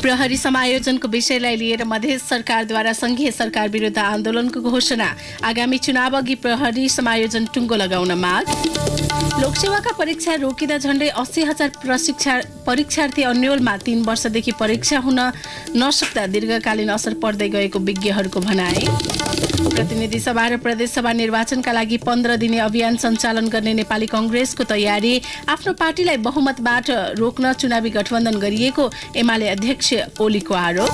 प्रहरी समायोजनको विषयलाई लिएर मधेस सरकारद्वारा संघीय सरकार विरुद्ध आन्दोलनको घोषणा। आगामी चुनाव अघि प्रहरी समायोजन टुङ्गो लगाउन माग। लोकसेवाका परीक्षा रोकिँदा झण्डै 80,000 परीक्षार्थी अन्योलमा 3 वर्षदेखि परीक्षा हुन नसक्दा दीर्घकालीन असर पर्दै गएको विज्ञहरूको भनाइ। प्रतिनिधि सभा र प्रदेश सभा निर्वाचनका लागि 15 दिने अभियान सञ्चालन गर्ने नेपाली कांग्रेसको तयारी। आफ्नो पार्टीलाई बहुमतबाट रोक्न चुनावी गठबन्धन गरिएको एमाले अध्यक्ष ओलीको आरोप।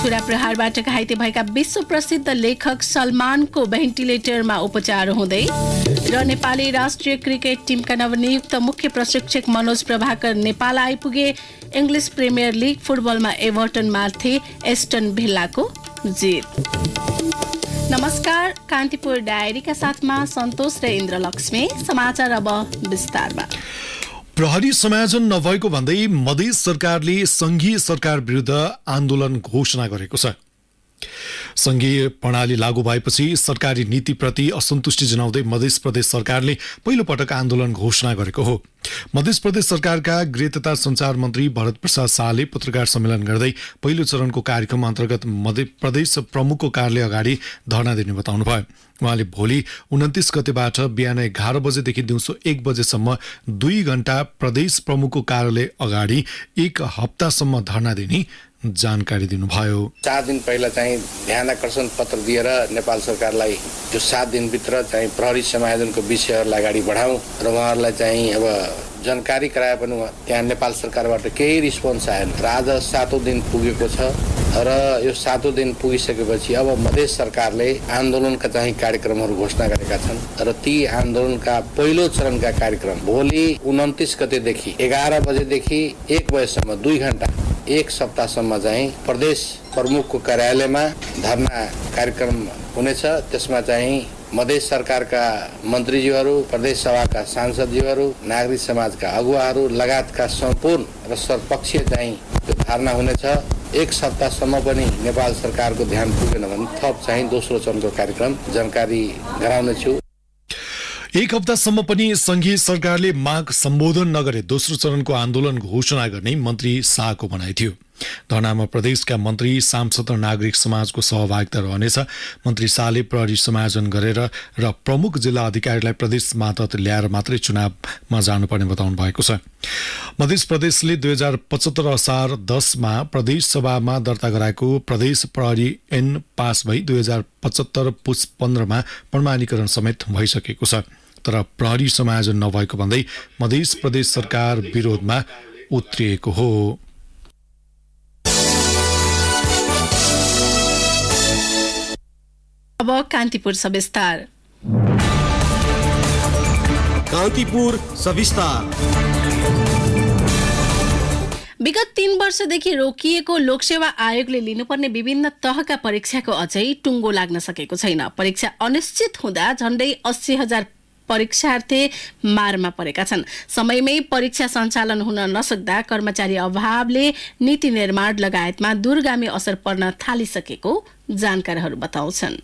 छुरा प्रहारबाट घाइते भएका विश्व प्रसिद्ध लेखक सलमानको भेन्टिलेटरमा उपचार हुँदै। र नेपाली राष्ट्रिय क्रिकेट टिमका नवनियुक्त मुख्य प्रशिक्षक मनोज प्रभाकर नेपाल आइपुगे। इङ्ग्लिस प्रिमियर लिग फुटबलमा एभर्टनमाथि एस्टन भिल्लाको जित। नमस्कार, कान्तिपुर डायरीका साथमा सन्तोष र इन्द्रलक्ष्मी। समाचार अब विस्तारमा। प्रहरी समायोजन नभएको भन्दै मधेस सरकारले संघीय सरकार विरुद्ध आन्दोलन घोषणा गरेको छ। संघीय प्रणाली लागू भएपछि सरकारी नीतिप्रति असन्तुष्टि जनाउँदै मध्य प्रदेश सरकारले पहिलो पटक आन्दोलन घोषणा गरेको हो। मध्य प्रदेश सरकारका गृह तथा सञ्चार मन्त्री भरत प्रसाद शाहले पत्रकार सम्मेलन गर्दै पहिलो चरणको कार्यक्रम अन्तर्गत मध्य प्रदेश प्रमुखको कार्यालय अगाडि धरना दिने बताउनुभयो। उहाँले भोलि 29 गतेबाट बिहान 11 बजेदेखि दिउँसो 1 बजेसम्म 2 घण्टा प्रदेश प्रमुखको कार्यालय अगाडि 1 हप्तासम्म धरना दिने जानकारी दिनुभयो। 4 दिन पहिला चाहिँ ध्यान आकर्षण पत्र दिएर नेपाल सरकारलाई त्यो 7 दिनभित्र चाहिँ प्रहरी समायोजनको विषयहरूलाई अगाडि बढाउँ र उहाँहरूलाई चाहिँ अब जानकारी गराए पनि त्यहाँ नेपाल सरकारबाट केही रिस्पोन्स आएन र आज 7औं दिन पुगेको छ र यो 7औं दिन पुगिसकेपछि अब मधेस सरकारले आन्दोलनका चाहिँ कार्यक्रमहरू घोषणा गरेका छन् र ती आन्दोलनका पहिलो चरणका कार्यक्रम भोलि 29 गतेदेखि 11 बजेदेखि 1 बजेसम्म 2 घण्टा 1 सप्ताहसम्म चाहिँ प्रदेश प्रमुखको कार्यालयमा धरना कार्यक्रम हुनेछ। त्यसमा चाहिँ मधेस सरकारका मन्त्रीज्यूहरू, प्रदेश सभाका सांसदज्यूहरू, नागरिक समाजका अगुवाहरू लगायतका सम्पूर्ण र सर्वपक्षीय चाहिँ त्यो धरना हुनेछ। 1 सप्ताहसम्म पनि नेपाल सरकारको ध्यान पुगेन भने थप चाहिँ दोस्रो चरणको कार्यक्रम जानकारी गराउनेछु। 1 हप्तासम्म पनि संघीय सरकारले माग सम्बोधन नगरे दोस्रो चरणको आन्दोलन घोषणा गर्ने मन्त्री शाहको भनाइ थियो। धरनामा प्रदेशका मन्त्री, सांसद र नागरिक समाजको सहभागिता रहनेछ। मन्त्री शाहले प्रहरी समायोजन गरेर र प्रमुख जिल्ला अधिकारीलाई प्रदेश मातहत ल्याएर मात्रै चुनावमा जानुपर्ने बताउनु भएको छ। मध्य प्रदेशले 2075 असार 10 मा प्रदेश सभामा दर्ता गराएको प्रदेश प्रहरी ऐन पास भई 2075 पुस 15 मा प्रमाणीकरण समेत भइसकेको छ। तर प्रहरी समायोजन नभएको भन्दै मध्य प्रदेश सरकार विरोधमा उत्रिएको हो। अब कान्तिपुर सविस्तार। कान्तिपुर सविस्तार। विगत 3 वर्षदेखि रोकिएको लोकसेवा आयोगले लिनुपर्ने विभिन्न तहका परीक्षाको अझै टुङ्गो लाग्न सकेको छैन। परीक्षा अनिश्चित हुँदा झण्डै 80,000 परीक्षार्थी मारमा परेका छन्। समयमै परीक्षा सञ्चालन हुन नसक्दा कर्मचारी अभावले नीति निर्माण लगायतमा दूरगामी असर पर्न थालिसकेको जानकारहरू बताउँछन्।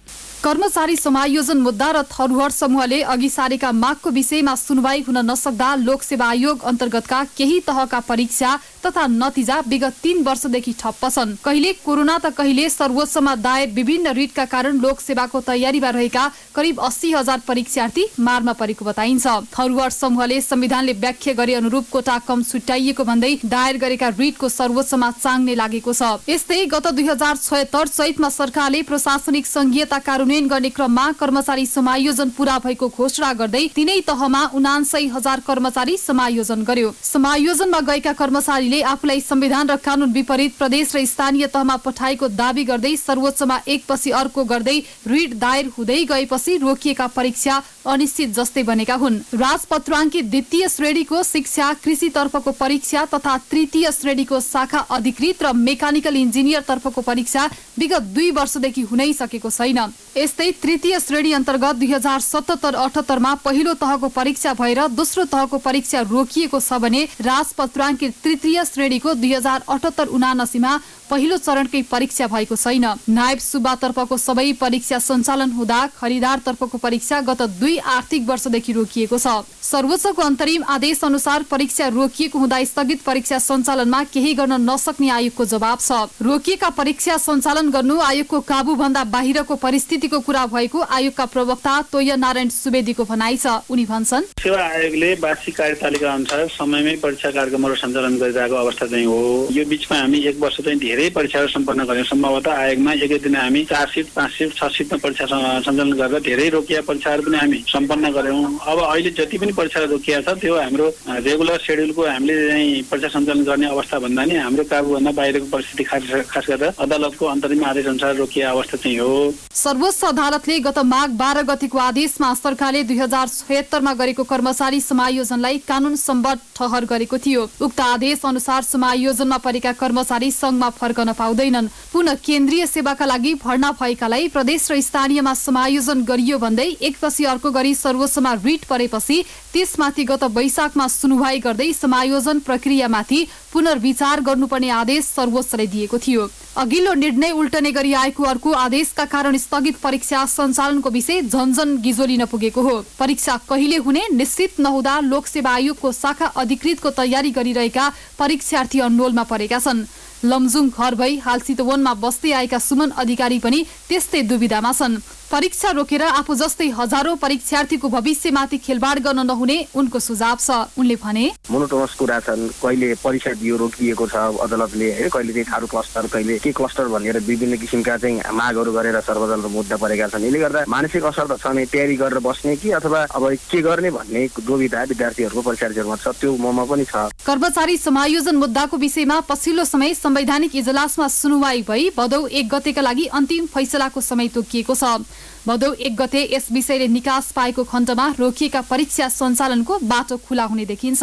कर्मचारी समायोजन मुद्दा र थरुहर समूहले अघि सारेका मागको विषयमा सुनवाई हुन नसक्दा लोकसेवा आयोग अन्तर्गतका केही तहका परीक्षा तथा नतिजा विगत 3 वर्षदेखि ठप्प छन्। कहिले कोरोना त कहिले सर्वोच्चमा दायर विभिन्न रिटका कारण लोकसेवाको तयारीमा रहेका करिब 80,000 परीक्षार्थी मारमा परेको बताइन्छ। थरुहर समूहले संविधानले व्याख्या गरे अनुरूप कोटा कम छुट्याइएको भन्दै दायर गरेका रिटको सर्वोच्चमा चाङ्ने लागेको छ। यस्तै गत 2076 चैतमा सरकारले प्रशासनिक संघीयता कार्यान्वयन गर्ने क्रममा कर्मचारी समायोजन पूरा भएको घोषणा गर्दै तिनै तहमा 79,000 कर्मचारी समायोजन गर्यो। समायोजनमा गएका कर्मचारीले आफूलाई संविधान र कानून विपरीत प्रदेश र स्थानीय तहमा पठाएको दावी गर्दै सर्वोच्चमा एकपछि अर्को गर्दै रिट दायर हुँदै गएपछि रोकिएका परीक्षा अनिश्चित जस्तै बनेका हुन्। राजपत्राङ्कित द्वितीय श्रेणीको शिक्षा, कृषि तर्फको परीक्षा तथा तृतीय श्रेणीको शाखा अधिकृत र मेकानिकल इन्जिनियर तर्फको परीक्षा विगत 2 वर्षदेखि हुनै सकेको छैन। यस्तै तृतीय श्रेणी अन्तर्गत 2077-78 मा पहिलो तहको परीक्षा भएर दोस्रो तहको परीक्षा रोकिएको छ भने राजपत्राङ्कित तृतीय श्रेणीको 2078-79 मा पहिलो चरणकै परीक्षा भएको छैन। नायब सुब्बातर्फको सबै परीक्षा सञ्चालन हुँदा खरिदारतर्फको परीक्षा गत 2 आर्थिक वर्षदेखि रोकिएको छ। सर्वोच्चको अन्तरिम आदेश अनुसार परीक्षा रोकिएको हुँदा स्थगित परीक्षा सञ्चालनमा केही गर्न नसक्ने आयोगको जवाब छ। रोकिएका परीक्षा सञ्चालन गर्नु आयोगको काबुभन्दा बाहिरको परिस्थितिको कुरा भएको आयोगका प्रवक्ता तोय नारायण सुवेदीको भनाइ छ। उनी भन्छन्, सेवा आयोगले वार्षिक कार्यतालिका अनुसार समयमै परीक्षा कार्यक्रमहरू सञ्चालन गरिरहेको अवस्था चाहिँ हो। यो बीचमा हामी 1 वर्ष चाहिँ धेरै परीक्षाहरू सम्पन्न गर्यौं। सम्भवतः आयोगमा एकै दिन हामी 4 सिट 5 सिट 6 सिटमा परीक्षा सञ्चालन गरेर धेरै रोकिया परीक्षाहरू पनि हामी सम्पन्न गर्यौं। अब अहिले जति पनि परीक्षा रोकिया छ त्यो हाम्रो रेगुलर शेड्युलको हामीले चाहिँ परीक्षा सञ्चालन गर्ने अवस्था भन्दा नि हाम्रो काबुभन्दा बाहिरको परिस्थिति खास गरेर अदालतको अन्तरिम आदेश अनुसार रोकिया अवस्था चाहिँ हो। सर्वोच्च अदालतले गत माघ 12 गतेको आदेशमा सरकारले 2076 मा गरेको कर्मचारी समायोजनलाई कानून सम्बद्ध ठहर गरेको थियो। उक्त आदेश अनुसार समायोजनमा परेका कर्मचारी संघमा फर्कन पाउँदैनन्। पुनः केन्द्रीय सेवाका लागि भर्ना भएकालाई प्रदेश र स्थानीयमा समायोजन गरियो भन्दै एकपछि अर्को गरी सर्वोच्चमा रिट परेपछि त्यसमाथि गत वैशाखमा सुनुवाई गर्दै समायोजन प्रक्रियामाथि पुनर्विचार गर्नुपर्ने आदेश सर्वोच्चले दिएको थियो। अघिल्लो निर्णय उल्टने गरी आएको अर्को आदेशका कारण स्थगित परीक्षा सञ्चालनको विषय झन्झन गिजोलिन पुगेको हो। परीक्षा कहिले हुने निश्चित नहुँदा लोकसेवा आयोगको शाखा अधिकृतको तयारी गरिरहेका परीक्षार्थी अन्लोलमा परेका छन्। लमजुङ घर भई हाल चितवनमा बस्दै आएका सुमन अधिकारी पनि त्यस्तै दुविधामा छन्। परीक्षा रोकेर आफू जस्तै हजारौं परीक्षार्थीको भविष्यमाथि खेलबाड गर्न नहुने उनको सुझाव छ। उनले भने, मोनोटोनस कुरा छन्। कहिले परीक्षा दियो रोकिएको छ अदालतले, कहिले चाहिँ थारू क्लस्टर, कहिले के क्लस्टर भनेर विभिन्न किसिमका चाहिँ मागहरू गरेर सर्वदलीय मुद्दा परेका छन्। यसले गर्दा मानसिक असर त छ नै, तयारी गरेर बस्ने कि अथवा अब के गर्ने भन्ने दुविधा विद्यार्थीहरूको परीक्षार्थीहरूमा छ, त्यो ममा पनि छ। कर्मचारी समायोजन मुद्दाको विषयमा पछिल्लो समय संवैधानिक इजलासमा सुनुवाई भई भदौ 1 गतेका लागि अन्तिम फैसलाको समय तोकिएको छ। भदौ 1 गते यस विषयले निकास पाएको खण्डमा रोकिएका परीक्षा सञ्चालनको बाटो खुला हुने देखिन्छ।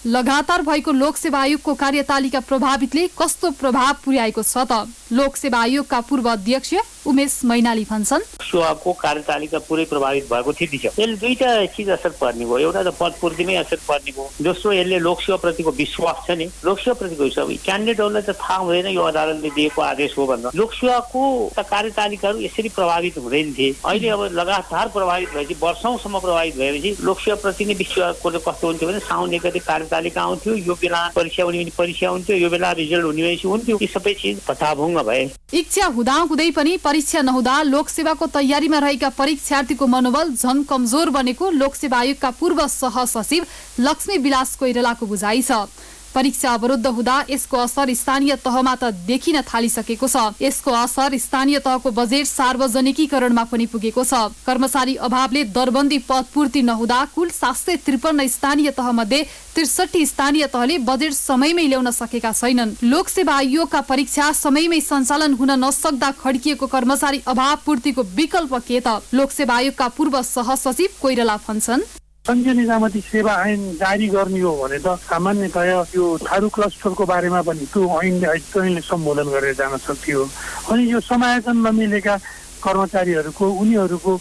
लगातार भएको लोकसेवा आयोगको कार्यतालिका प्रभावितले कस्तो प्रभाव पुर्याएको छ त? लोकसेवा आयोगका पूर्व अध्यक्ष उमेश मैनाली भन्छन्, सेवाको कार्यतालिका पुरै प्रभावित भएको स्थिति छ। यसले दुईटा चीज असर पर्ने भयो। एउटा त पदपूर्तिमै असर पर्ने भयो। दोस्रो, यसले लोकसेवा प्रतिको विश्वास छ नि, लोकसेवा प्रतिको विश्वास। क्यान्डिडेटहरूलाई त थाहा हुँदैन यो अदालतले दिएको आदेश हो भनेर। लोकसेवाको कार्यतालिकाहरू यसरी प्रभावित हुँदैन थिए। अहिले अब लगातार प्रभावित भएपछि, वर्षौंसम्म प्रभावित भएपछि लोकसेवा प्रति नै विश्वासको कस्तो हुन्थ्यो भने साउन 1 गते कार्यतालिका आउँथ्यो, यो बेला परीक्षा हुने भने परीक्षा हुन्थ्यो, यो बेला रिजल्ट हुने भएपछि हुन्थ्यो। यी सबै चीज भताभुङ्ग भए। इच्छा हुँदा हुँदै पनि परीक्षा नहुँदा लोकसेवाको तयारीमा रहेका परीक्षार्थीको मनोबल झन कमजोर बनेको लोकसेवा आयोगका पूर्व सहसचिव लक्ष्मी विलास कोइरालाको बुझाइ छ। परीक्षा अवरुद्ध हुँदा यसको असर स्थानीय तहमा त देखिन थालिसकेको छ। यसको असर स्थानीय तहको बजेट सार्वजनिकीकरणमा पनि पुगेको छ। कर्मचारी अभावले दरबन्दी पदपूर्ति नहुँदा कुल 753 स्थानीय तह मध्ये 63 स्थानीय तहले बजेट समयमै ल्याउन सकेका छैनन्। लोकसेवा आयोगका परीक्षा समयमै सञ्चालन हुन नसक्दा खड्किएको कर्मचारी अभाव पूर्तिको विकल्प के त? लोकसेवा आयोगका पूर्व सहसचिव कोइराला भन्छन्, संघीय निजामती सेवा ऐन जारी गर्ने हो भने त सामान्यतया यो थारू क्लस्टरको बारेमा पनि त्यो ऐनले सम्बोधन गरेर जान सक्थ्यो। अनि यो समायोजन नमिलेका कर्मचारीहरूको उनीहरूको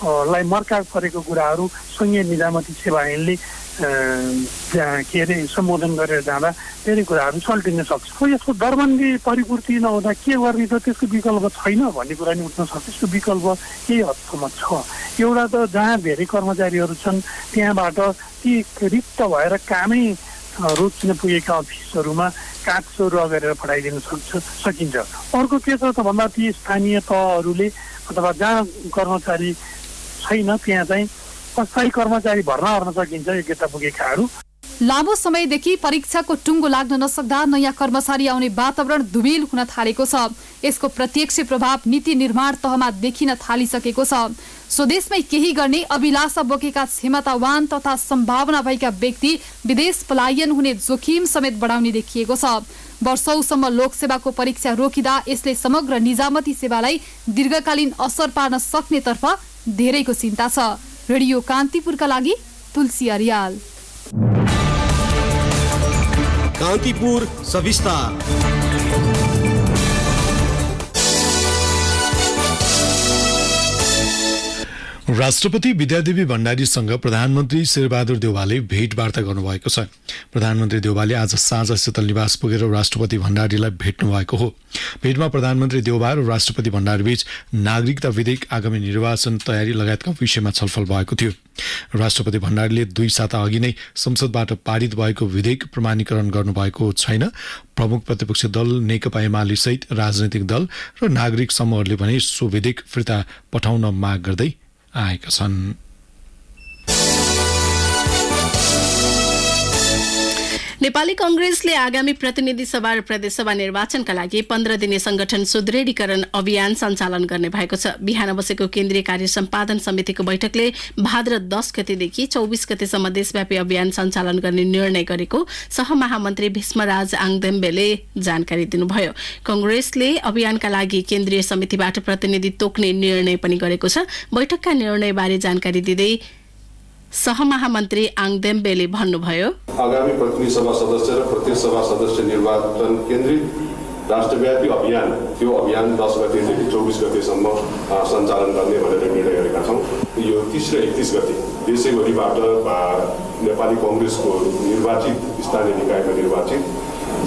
लाई मर्का परेको कुराहरू संघीय निजामती सेवा ऐनले सम्बोधन गरेर जाँदा धेरै कुराहरू सल्टिन सक्छ। यसको दरबन्दी परिपूर्ति नहुँदा के गर्ने त? त्यसको विकल्प छैन भन्ने कुरा नि उठ्न सक्छ। त्यसको विकल्प केही हदसम्म छ। एउटा त जहाँ धेरै कर्मचारीहरू छन् त्यहाँबाट ती रिक्त भएर कामै रोकिन पुगेका अफिसहरूमा कागजो गरेर पठाइदिन सकिन्छ। अर्को के छ त भन्दा ती स्थानीय तहहरूले अथवा जहाँ कर्मचारी छैन त्यहाँ चाहिँ अस्थायी कर्मचारी भर्ना गर्न सकिन्छ योग्यता पुगेकाहरू। लामो समयदेखि परीक्षाको टुङ्गो लाग्न नसक्दा नयाँ कर्मचारी आउने वातावरण दुबेल हुन थालेको छ। यसको प्रत्यक्ष प्रभाव नीति निर्माण तहमा देखिन थालिसकेको छ। स्वदेशमै केही गर्ने अभिलाषा बोकेका क्षमतावान तथा सम्भावना भएका व्यक्ति विदेश पलायन हुने जोखिम समेत बढाउने देखिएको छ। वर्षौंसम्म लोकसेवाको परीक्षा रोकिँदा यसले समग्र निजामती सेवालाई दीर्घकालीन असर पार्न सक्नेतर्फ धेरैको चिन्ता छ। रेडियो कान्तिपुरका लागि तुलसी अर्याल। कान्तिपुर सविस्तार। राष्ट्रपति विद्यादेवी भण्डारीसँग प्रधानमन्त्री शेरबहादुर देउवाले भेटवार्ता गर्नुभएको छ। प्रधानमन्त्री देउवाले आज साँझ शीतल निवास पुगेर राष्ट्रपति भण्डारीलाई भेट्नु भएको हो। भेटमा प्रधानमन्त्री देउवा र राष्ट्रपति भण्डारीबीच नागरिकता विधेयक, आगामी निर्वाचन तयारी लगायतका विषयमा छलफल भएको थियो। राष्ट्रपति भण्डारीले 2 साता अघि नै संसदबाट पारित भएको विधेयक प्रमाणीकरण गर्नुभएको छैन। प्रमुख प्रतिपक्षी दल नेकपा एमाले सहित राजनैतिक दल र नागरिक समूहहरूले भने सो विधेयक फिर्ता पठाउन माग गर्दै आएका छन्। नेपाली कांग्रेसले आगामी प्रतिनिधि सभा र प्रदेशसभा निर्वाचनका लागि 15 दिने संगठन सुदृढीकरण अभियान सञ्चालन गर्ने भएको छ। बिहान बसेको केन्द्रीय कार्य सम्पादन समितिको बैठकले भाद्र 10 गतेदेखि 24 गतेसम्म देशव्यापी अभियान सञ्चालन गर्ने निर्णय गरेको सहमहामन्त्री भीष्मराज आङदेम्बेले जानकारी दिनुभयो। कांग्रेसले अभियानका लागि केन्द्रीय समितिबाट प्रतिनिधि तोक्ने निर्णय पनि गरेको छ। बैठकका निर्णयबारे जानकारी दिँदै सहमहामन्त्री आङदेम्बेले भन्नुभयो, आगामी प्रतिनिधि सभा सदस्य र प्रदेश सभा सदस्य निर्वाचन केन्द्रित राष्ट्रव्यापी अभियान, त्यो अभियान 10 गतेदेखि 24 गतेसम्म सञ्चालन गर्ने भनेर निर्णय गरेका छौँ। यो 30 र 31 गते देशैभरिबाट नेपाली कांग्रेसको निर्वाचित स्थानीय निकायमा निर्वाचित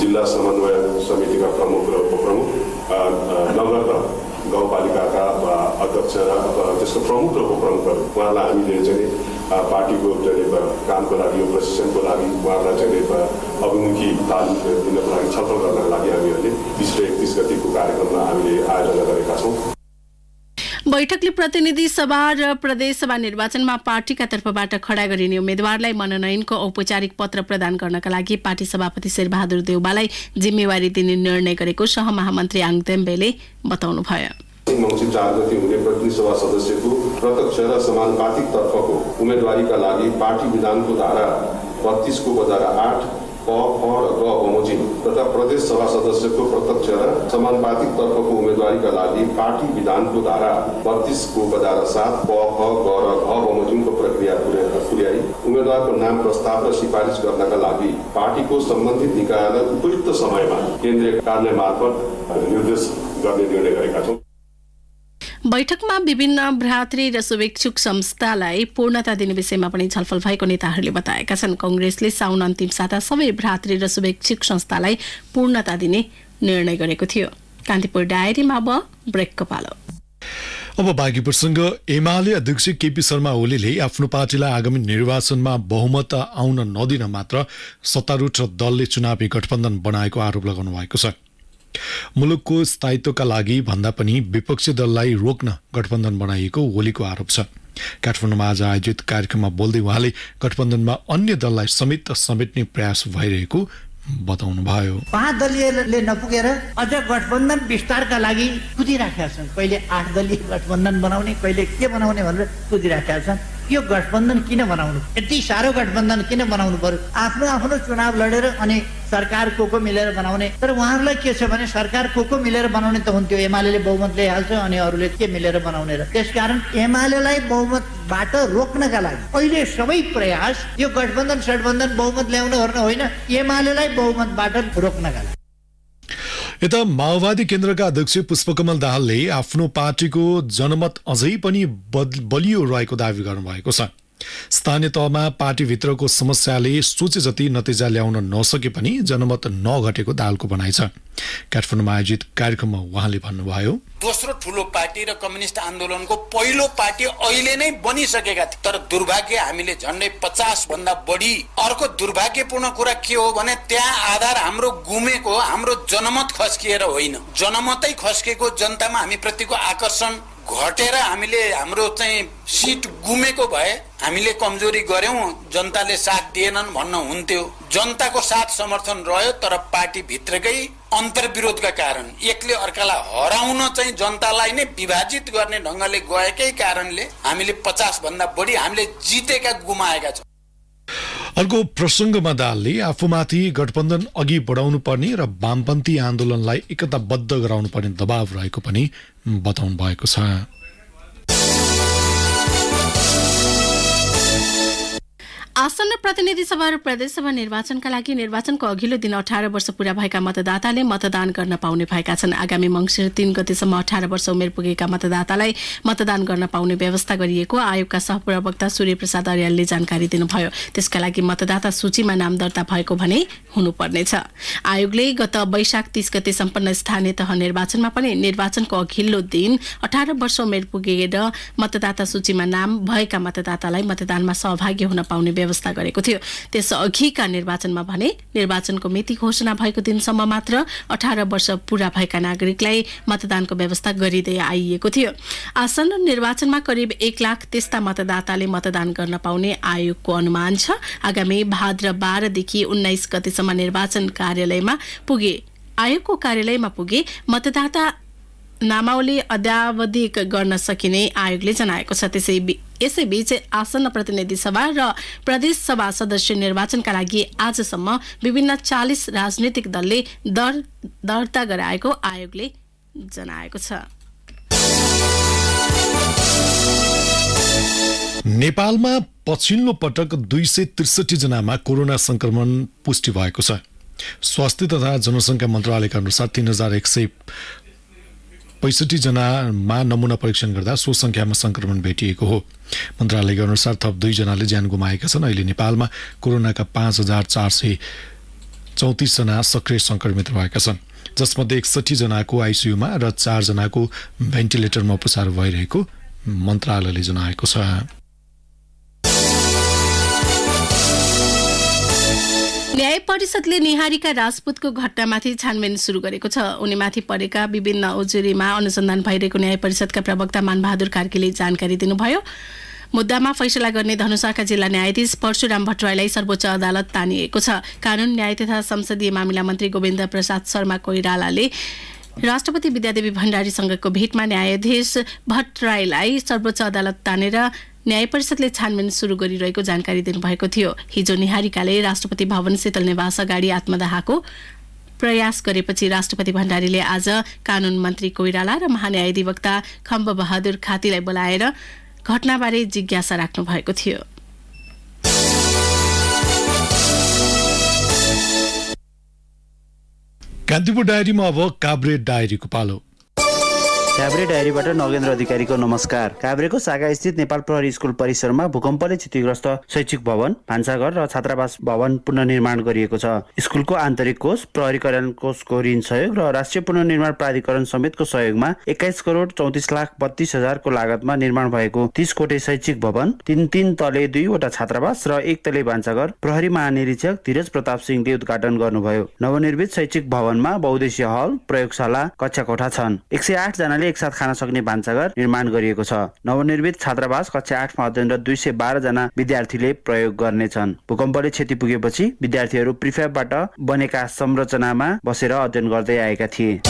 जिल्ला समन्वय समितिका प्रमुख र उपप्रमुख, नगर र गाउँपालिकाका अध्यक्ष र त्यसको प्रमुख र उपप्रमुखहरू, उहाँलाई हामीले चाहिँ पार्टीको कामको लागि, प्रशिक्षणको लागि उहाँहरूलाई चाहिँ अभिमुखी तालिम दिनको लागि छलफल गर्नको लागि हामीहरूले 30 र 31 गतिको कार्यक्रममा हामीले आयोजना गरेका छौँ। बैठकले प्रतिनिधि सभा र प्रदेशसभा निर्वाचनमा पार्टीका तर्फबाट खडा गरिने उम्मेद्वारलाई मनोनयनको औपचारिक पत्र प्रदान गर्नका लागि पार्टी सभापति शेरबहादुर देउवालाई जिम्मेवारी दिने निर्णय गरेको सहमहामन्त्री आङदेम्बेले बताउनुभयो। मङ्सिर 4 गते हुने प्रतिनिधि सभा सदस्यको प्रत्यक्ष र समानुपातिक तर्फको उम्मेदवारीका लागि पार्टी विधानको धारा 32 को बजारा 8 क, ख र ग बमोजिम तथा प्रदेश सभा सदस्यको प्रत्यक्ष र समानुपातिक तर्फको उम्मेदवारीका लागि पार्टी विधानको धारा 32 को बजारा 7 क, ख, ग र घ बमोजिमको प्रक्रिया पुर्याई उम्मेदवारको नाम प्रस्ताव र सिफारिस गर्नका लागि पार्टीको सम्बन्धित निकायलाई उपयुक्त समयमा केन्द्रीय कार्यालय मार्फत निर्देश गर्ने निर्णय गरेका छौँ। बैठकमा विभिन्न भ्रातृ र शुभेच्छुक संस्थालाई पूर्णता दिने विषयमा पनि छलफल भएको नेताहरूले बताएका छन्। कांग्रेसले साउन अन्तिम साता सबै भ्रातृ र शुभेच्छुक संस्थालाई पूर्णता दिने निर्णय गरेको थियो। कान्तिपुर डायरीमा अब ब्रेकको पालो। अब बाँकी प्रसङ्ग। एमाले अध्यक्ष केपी शर्मा ओलीले आफ्नो पार्टीलाई आगामी निर्वाचनमा बहुमत आउन नदिन मात्र सत्तारूढ दलले चुनावी गठबन्धन बनाएको आरोप लगाउनु भएको छ। मुलुकको स्थायित्वका लागि भन्दा पनि विपक्षी दललाई रोक्न गठबन्धन बनाइएको ओलीको आरोप छ। काठमाडौँमा आज आयोजित कार्यक्रममा बोल्दै उहाँले गठबन्धनमा अन्य दललाई समेत समेट्ने प्रयास भइरहेको बताउनुभयो। 5 दलीयले नपुगेर अझ गठबन्धन विस्तारका लागि कुदिराखेका छन्। कहिले 8 दलीय गठबन्धन बनाउने, कहिले के बनाउने भनेर कुदिराखेका छन्। यो गठबन्धन किन बनाउनु? यति साह्रो गठबन्धन किन बनाउनु पर्यो? आफ्नो चुनाव लडेर अनि सरकार को मिलेर बनाउने। तर उहाँहरूलाई के छ भने सरकार को मिलेर बनाउने त हुन्थ्यो, एमाले बहुमत ल्याइहाल्छ अनि अरूले के मिलेर बनाउने र। त्यसकारण एमालेलाई बहुमतबाट रोक्नका लागि अहिले सबै प्रयास यो गठबन्धन सठबन्धन बहुमत ल्याउन गर्न होइन, एमालेलाई बहुमतबाट रोक्नका लागि। यता माओवादी केन्द्रका अध्यक्ष पुष्पकमल दाहालले आफ्नो पार्टीको जनमत अझै पनि बलियो रहेको दावी गर्नुभएको छ। स्थानीय तहमा पार्टीभित्रको समस्याले सोचे जति नतिजा ल्याउन नसके पनि जनमत नघटेको दाहालको भनाइ छ। काठमाडौँमा आयोजित कार्यक्रममा उहाँले भन्नुभयो, दोस्रो ठूलो पार्टी र कम्युनिस्ट आन्दोलनको पहिलो पार्टी अहिले नै बनिसकेका थिए, तर दुर्भाग्य हामीले झन्डै 50 भन्दा बढी। अर्को दुर्भाग्यपूर्ण कुरा के हो भने त्यहाँ आधार हाम्रो गुमेको, हाम्रो जनमत खस्किएर होइन, जनमतै खस्केको जनतामा हामी प्रतिको आकर्षण घटेर हामीले हाम्रो चाहिँ सिट गुमेको भए हामीले कमजोरी गर्यौं, जनताले साथ दिएनन् भन्न हुन्थ्यो। जनताको साथ समर्थन रह्यो, तर पार्टी भित्रकै अन्तर्विरोधका कारण एकले अर्कालाई हराउन चाहिँ जनतालाई नै विभाजित गर्ने ढंगले गएकै कारणले हामीले 50 भन्दा बढी हामीले जितेका गुमाएका छौं। अर्को प्रसङ्गमा दाहालले आफूमाथि गठबन्धन अघि बढाउनु पर्ने र वामपन्थी आन्दोलनलाई एकताबद्ध गराउनु पर्ने दबाव रहेको पनि बताउनु भएको छ। आसन्न प्रतिनिधि सभा र प्रदेश सभा निर्वाचनका लागि निर्वाचनको अघिल्लो दिन 18 वर्ष पूरा भएका मतदाताले मतदान गर्न पाउने भएका छन्। आगामी मङ्सिर 3 गतेसम्म 18 वर्ष उमेर पुगेका मतदातालाई मतदान गर्न पाउने व्यवस्था गरिएको आयोगका सहप्रवक्ता सूर्य प्रसाद अर्यालले जानकारी दिनुभयो। त्यसका लागि मतदाता सूचीमा नाम दर्ता भएको भने हुनुपर्नेछ। आयोगले गत वैशाख 30 गते सम्पन्न स्थानीय तह निर्वाचनमा पनि निर्वाचनको अघिल्लो दिन 18 वर्ष उमेर पुगेर मतदाता सूचीमा नाम भएका मतदातालाई मतदानमा सहभागी हुन पाउने व्यवस्था गरेको थियो। त्यसअघिका निर्वाचनमा भने निर्वाचनको मिति घोषणा भएको दिनसम्म मात्र 18 वर्ष पूरा भएका नागरिकलाई मतदानको व्यवस्था गरिँदै आइएको थियो। आसन्न निर्वाचनमा करिब 1 लाख त्यस्ता मतदाताले मतदान गर्न पाउने आयोगको अनुमान छ। आगामी भाद्र 12 देखि 19 गतेसम्म निर्वाचन कार्यालयमा पुगे आयोगको कार्यालयमा पुगे मतदाता नामावली अद्यावधिक गर्न सकिने आयोगले जनाएको छ। यसैबीच आसन्न प्रतिनिधि सभा र प्रदेश सभा सदस्य निर्वाचनका लागि आजसम्म विभिन्न 40 राजनीतिक दलले दर्ता गराएको आयोगले जनाएको छ। नेपालमा पछिल्लो पटक 263 जनामा कोरोना संक्रमण पुष्टि भएको छ। स्वास्थ्य तथा जनसङ्ख्या मन्त्रालयका अनुसार 3165 जनामा नमुना परीक्षण गर्दा सो संख्यामा संक्रमण भेटिएको हो। मन्त्रालयका अनुसार थप 2 जनाले ज्यान गुमाएका छन्। अहिले नेपालमा कोरोनाका 5434 जना सक्रिय संक्रमित भएका छन्, जसमध्ये 61 जनाको आइसियुमा र 4 जनाको भेन्टिलेटरमा उपचार भइरहेको मन्त्रालयले जनाएको छ। न्याय परिषदले निहारिका राजपूतको घटनामाथि छानबिन सुरु गरेको छ। उनीमाथि परेका विभिन्न उजुरीमा अनुसन्धान भइरहेको न्याय परिषदका प्रवक्ता मानबहादुर कार्कीले जानकारी दिनुभयो। मुद्दामा फैसला गर्ने धनुषाका जिल्ला न्यायाधीश परशुराम भट्टराईलाई सर्वोच्च अदालत तानिएको छ। कानून न्याय तथा संसदीय मामिला मन्त्री गोविन्द प्रसाद शर्मा कोइरालाले राष्ट्रपति विद्यादेवी भण्डारीसँगको भेटमा न्यायाधीश भट्टराईलाई सर्वोच्च अदालत तानेर न्याय परिषदले छानबिन सुरु गरिरहेको जानकारी दिनुभएको थियो। हिजो निहारिकाले राष्ट्रपति भवन शीतल निवास अगाडि आत्मदाहको प्रयास गरेपछि राष्ट्रपति भण्डारीले आज कानून मन्त्री कोइराला र महान्यायाधिवक्ता खम्ब बहादुर खातीलाई बोलाएर घटनाबारे जिज्ञासा राख्नु भएको थियो। कान्तिपुर डायरीमा अब काभ्रे डायरीको पालो। काभ्रे डायरीबाट नगेन्द्र अधिकारीको नमस्कार। काभ्रेको शाखा स्थित नेपाल प्रहरी स्कुल परिसरमा भूकम्पले क्षतिग्रस्त शैक्षिक भवन, भान्साघर र छात्रावास भवन पुनर्निर्माण गरिएको छ। स्कुलको आन्तरिक कोष, प्रहरी कल्याण कोषको ऋण सहयोग र राष्ट्रिय पुनर्निर्माण प्राधिकरण समेतको सहयोगमा 21 करोड 34,32,000 को लागतमा निर्माण भएको 30 कोठे शैक्षिक भवन, 3 तले 2 वटा छात्रावास र 1 तले भान्साघर प्रहरी महानिरीक्षक धीरज प्रताप सिंहले उद्घाटन गर्नुभयो। नवनिर्मित शैक्षिक भवनमा बहुद्देश्य हल, प्रयोगशाला, कक्षा कोठा छन्। 108 जनाले एकसाथ खान सक्ने भान्साघर निर्माण गरिएको छ। नवनिर्मित छात्रावास कक्षा 8 मा अध्ययन र 212 जना विद्यार्थीले प्रयोग गर्नेछन्। भूकम्पले क्षति पुगेपछि विद्यार्थीहरू प्रिफ्याबबाट बनेका संरचनामा बसेर अध्ययन गर्दै आएका थिए।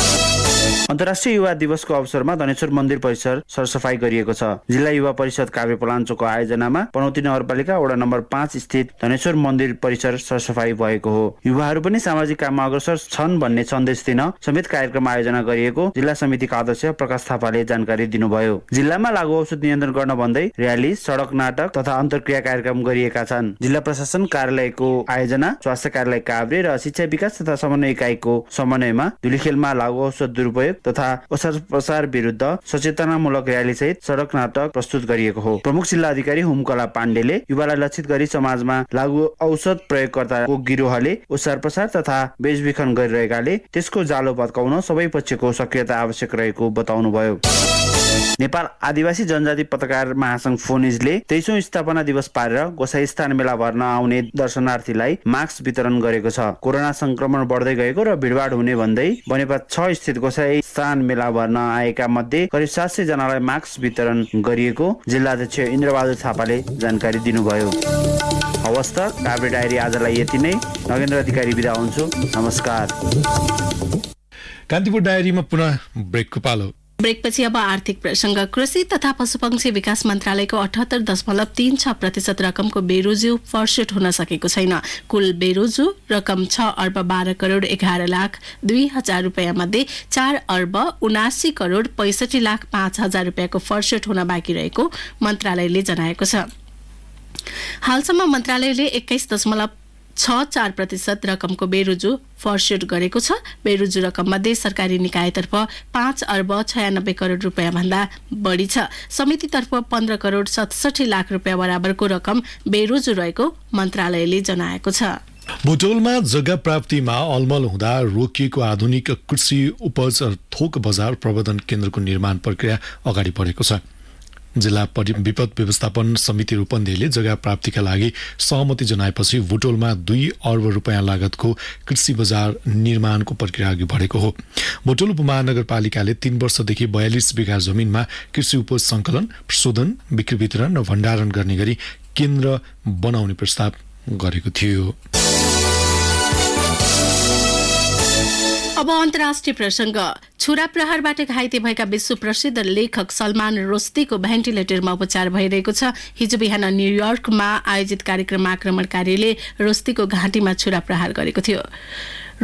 अन्तर्राष्ट्रिय युवा दिवसको अवसरमा धनेश्वर मन्दिर परिसर सरसफाई गरिएको छ। जिल्ला युवा परिषद काभ्रे पलाञ्चोको आयोजनामा पनौती नगरपालिका वडा नम्बर 5 स्थित धनेश्वर मन्दिर परिसर सरसफाई भएको हो। युवाहरू पनि सामाजिक काममा अग्रसर छन् भन्ने सन्देश दिन समेत कार्यक्रम आयोजना गरिएको जिल्ला समितिका अध्यक्ष प्रकाश थापाले जानकारी दिनुभयो। जिल्लामा लागु औषध नियन्त्रण गर्न भन्दै र्याली, सडक नाटक तथा अन्तर्क्रिया कार्यक्रम गरिएका छन्। जिल्ला प्रशासन कार्यालयको आयोजना, स्वास्थ्य कार्यालय काभ्रे र शिक्षा विकास तथा समन्वय इकाइको समन्वयमा धुलीखेलमा लागु औषध दुरुपयोग तथा ओसार प्रसार विरुद्ध सचेतनामूलक र्याली सहित सडक नाटक प्रस्तुत गरिएको हो। प्रमुख जिल्ला अधिकारी हुमकला पाण्डेले युवालाई लक्षित गरी समाजमा लागु औषध प्रयोगकर्ताको गिरोहले ओसार प्रसार तथा बेचबिखन गरिरहेकाले त्यसको जालो भत्काउन सबै पक्षको सक्रियता आवश्यक रहेको बताउनुभयो। नेपाल आदिवासी जनजाति पत्रकार महासंघ फोनिजले 23औं स्थापना दिवस पारेर गोसाई स्थान मेला भर्न आउने दर्शनार्थीलाई मास्क वितरण गरेको छ। कोरोना संक्रमण बढ्दै गएको र भिडभाड हुने भन्दै बनेपा 6 स्थित गोसाई स्थान मेला भर्न आएका मध्ये करिब 700 जनालाई मास्क वितरण गरिएको जिल्लाध्यक्ष इन्द्रबहादुर थापाले जानकारी दिनुभयो। हवस् त काभ्रे डायरी आजलाई यति नै। नगेन्द्र अधिकारी बिदा हुन्छु। नमस्कार। कान्तिपुर डायरीमा पुनः ब्रेकको पालो। ब्रेकपछि अब आर्थिक प्रसंग। कृषि तथा पशुपक्षी विकास मन्त्रालयको 78.36% रकमको बेरोजु फर्सेट हुन सकेको छैन। कुल बेरोजु रकम 6 अर्ब 12 करोड 11 लाख 2 हजार रुपैयाँ मध्ये 4 अर्ब 79 करोड 65 लाख 5 हजार रुपैयाँको फर्सेट हुन बाँकी रहेको मन्त्रालयले जनाएको छ। हालसम्म मन्त्रालयले 21.64% रकमको बेरोजु फर्स्योट गरेको छ। बेरोजु रकम मध्ये सरकारी निकायतर्फ 5 अर्ब 96 करोड रुपियाँ भन्दा बढी छ। समितितर्फ 15 करोड 67 लाख रुपियाँ बराबरको रकम बेरोजु रहेको मन्त्रालयले जनाएको छ। बुटोलमा जग्गा प्राप्तिमा अलमल हुँदा रोकिएको आधुनिक कृषि उपज थोक बजार प्रबन्धन केन्द्रको निर्माण प्रक्रिया अगाडि बढेको छ। जिल्ला विपद व्यवस्थापन समिति रूपन्देहीले जग्गा प्राप्तिका लागि सहमति जनाएपछि बुटोलमा 2 अर्ब रुपियाँ लागतको कृषि बजार निर्माणको प्रक्रिया अघि बढेको हो। बुटोल उपमहानगरपालिकाले 3 वर्षदेखि 42 बिघा जमिनमा कृषि उपज संकलन, प्रशोधन, बिक्री वितरण र भण्डारण गर्ने गरी केन्द्र बनाउने प्रस्ताव गरेको थियो। अब अन्तर्राष्ट्रिय प्रसङ्ग। छुरा प्रहारबाट घाइते भएका विश्व प्रसिद्ध लेखक सलमान रुस्दीको भेन्टिलेटरमा उपचार भइरहेको छ। हिजो बिहान न्यूयोर्कमा आयोजित कार्यक्रममा आक्रमणकारीले रुस्दीको घाँटीमा छुरा प्रहार गरेको थियो।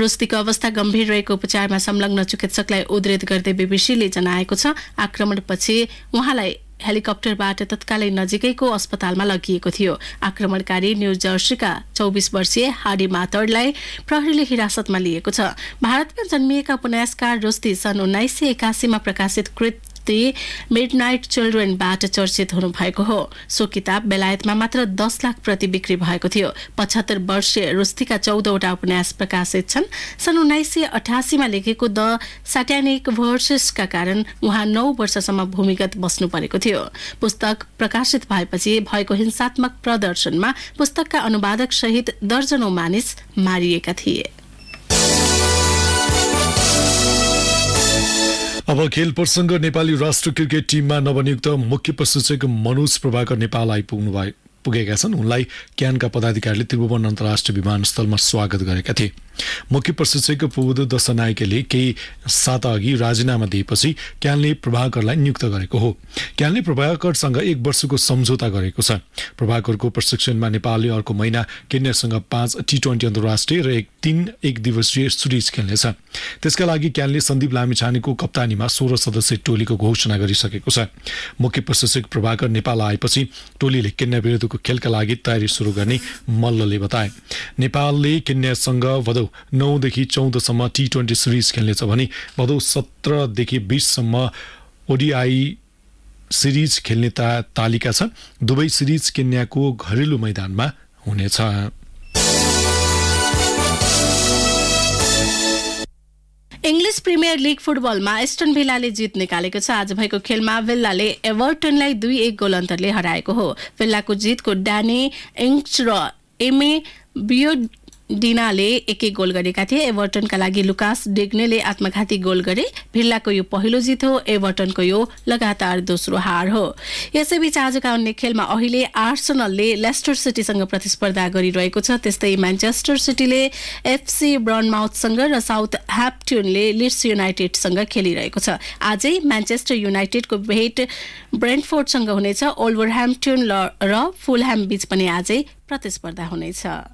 रुस्दीको अवस्था गम्भीर रहेको उपचारमा संलग्न चिकित्सकलाई उद्धृत गर्दै बीबीसीले जनाएको छ। आक्रमणपछि उहाँलाई हेलिकप्टरबाट तत्कालै नजिकैको अस्पतालमा लगिएको थियो। आक्रमणकारी न्यू जर्सीका 24 वर्षीय हाडी मातरलाई प्रहरीले हिरासतमा लिएको छ। भारतमा जन्मिएका उपन्यासकार रुस्दी सन् 1981 मा प्रकाशित कृति मिडनाइट चिल्ड्रेनबाट चर्चित हुनुभएको हो। सो किताब बेलायतमा मात्र 10 लाख प्रति बिक्री भएको थियो। 75 वर्षीय रुस्दीका 14वटा उपन्यास प्रकाशित छन्। सन् 1988 मा लेखेको द सैटानिक वर्सेसका कारण उहाँ 9 वर्षसम्म भूमिगत बस्नु परेको थियो। पुस्तक प्रकाशित भएपछि भएको हिंसात्मक प्रदर्शनमा पुस्तकका अनुवादक सहित दर्जनौं मानिस मारिएका थिए। अब खेल प्रसङ्ग। नेपाली राष्ट्र क्रिकेट टिममा नवनियुक्त मुख्य प्रशिक्षक मनोज प्रभाकर नेपाल पुगेका छन्। उनलाई क्यानका पदाधिकारीले त्रिभुवन अन्तर्राष्ट्रिय विमानस्थलमा स्वागत गरेका थिए। मुख्य प्रशिक्षक प्रबोध दशनायकले केही साता अघि राजीनामा दिएपछि क्यानले प्रभाकरलाई नियुक्त गरेको हो। क्यानले प्रभाकरसँग 1 वर्षको सम्झौता गरेको छ। प्रभाकरको प्रशिक्षणमा नेपालले अर्को महिना केन्यासँग 5 T20 अन्तर्राष्ट्रिय र 3 एकदिवसीय सिरिज खेल्नेछ। त्यसका लागि क्यानले सन्दीप लामिछानेको कप्तानीमा 16 सदस्यीय टोलीको घोषणा गरिसकेको छ। मुख्य प्रशिक्षक प्रभाकर नेपाल आएपछि टोलीले केन्या विरुद्धको खेलका लागि तयारी सुरु गर्ने मल्लले बताए। नेपालले केन्यासँग भदौ 9 देखि 14 सम्म T20 सिरिज खेल्नेछ भने भदौ 17 देखि 20 सम्म ओडिआई सिरिज खेल्ने तालिका छ। दुवै सिरिज केन्याको घरेलु मैदानमा हुनेछ। इंग्लिश प्रिमियर लीग फुटबलमा एस्टन भिल्लाले जित निकालेको छ। आज भएको खेलमा भिल्लाले एभर्टनलाई 2-1 गोल अन्तरले हराएको हो। भिल्लाको जितको ड्यानी इङ्क्स र एमे बियोडिनाले 1-1 गोल गरेका थिए। एभर्टनका लागि लुकास डिग्नेले आत्मघाती गोल गरे। भिल्लाको यो पहिलो जित हो। एभर्टनको यो लगातार दोस्रो हार हो। यसैबीच आजका अन्य खेलमा अहिले आर्सेनलले लेस्टर सिटीसँग प्रतिस्पर्धा गरिरहेको छ। त्यस्तै म्यान्चेस्टर सिटीले एफसी बर्नमाउथसँग र साउथह्याम्पटनले लिड्स युनाइटेडसँग खेलिरहेको छ। आजै म्यान्चेस्टर युनाइटेडको भेट ब्रेन्टफोर्डसँग हुनेछ। ओल्भरह्याम्पटन र फुलह्याम बीच पनि आजै प्रतिस्पर्धा हुनेछ।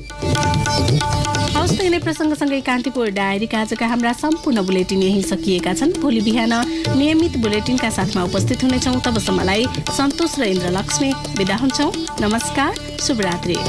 हवस् त यिनै प्रसङ्गसँगै कान्तिपुर डायरीका आजका हाम्रा सम्पूर्ण बुलेटिन यही सकिएका छन्। भोलि बिहान नियमित बुलेटिनका साथमा उपस्थित हुनेछौँ। तबसम्मलाई सन्तोष र इन्द्रलक्ष्मी बिदा हुन्छौँ। नमस्कार, शुभरात्रि।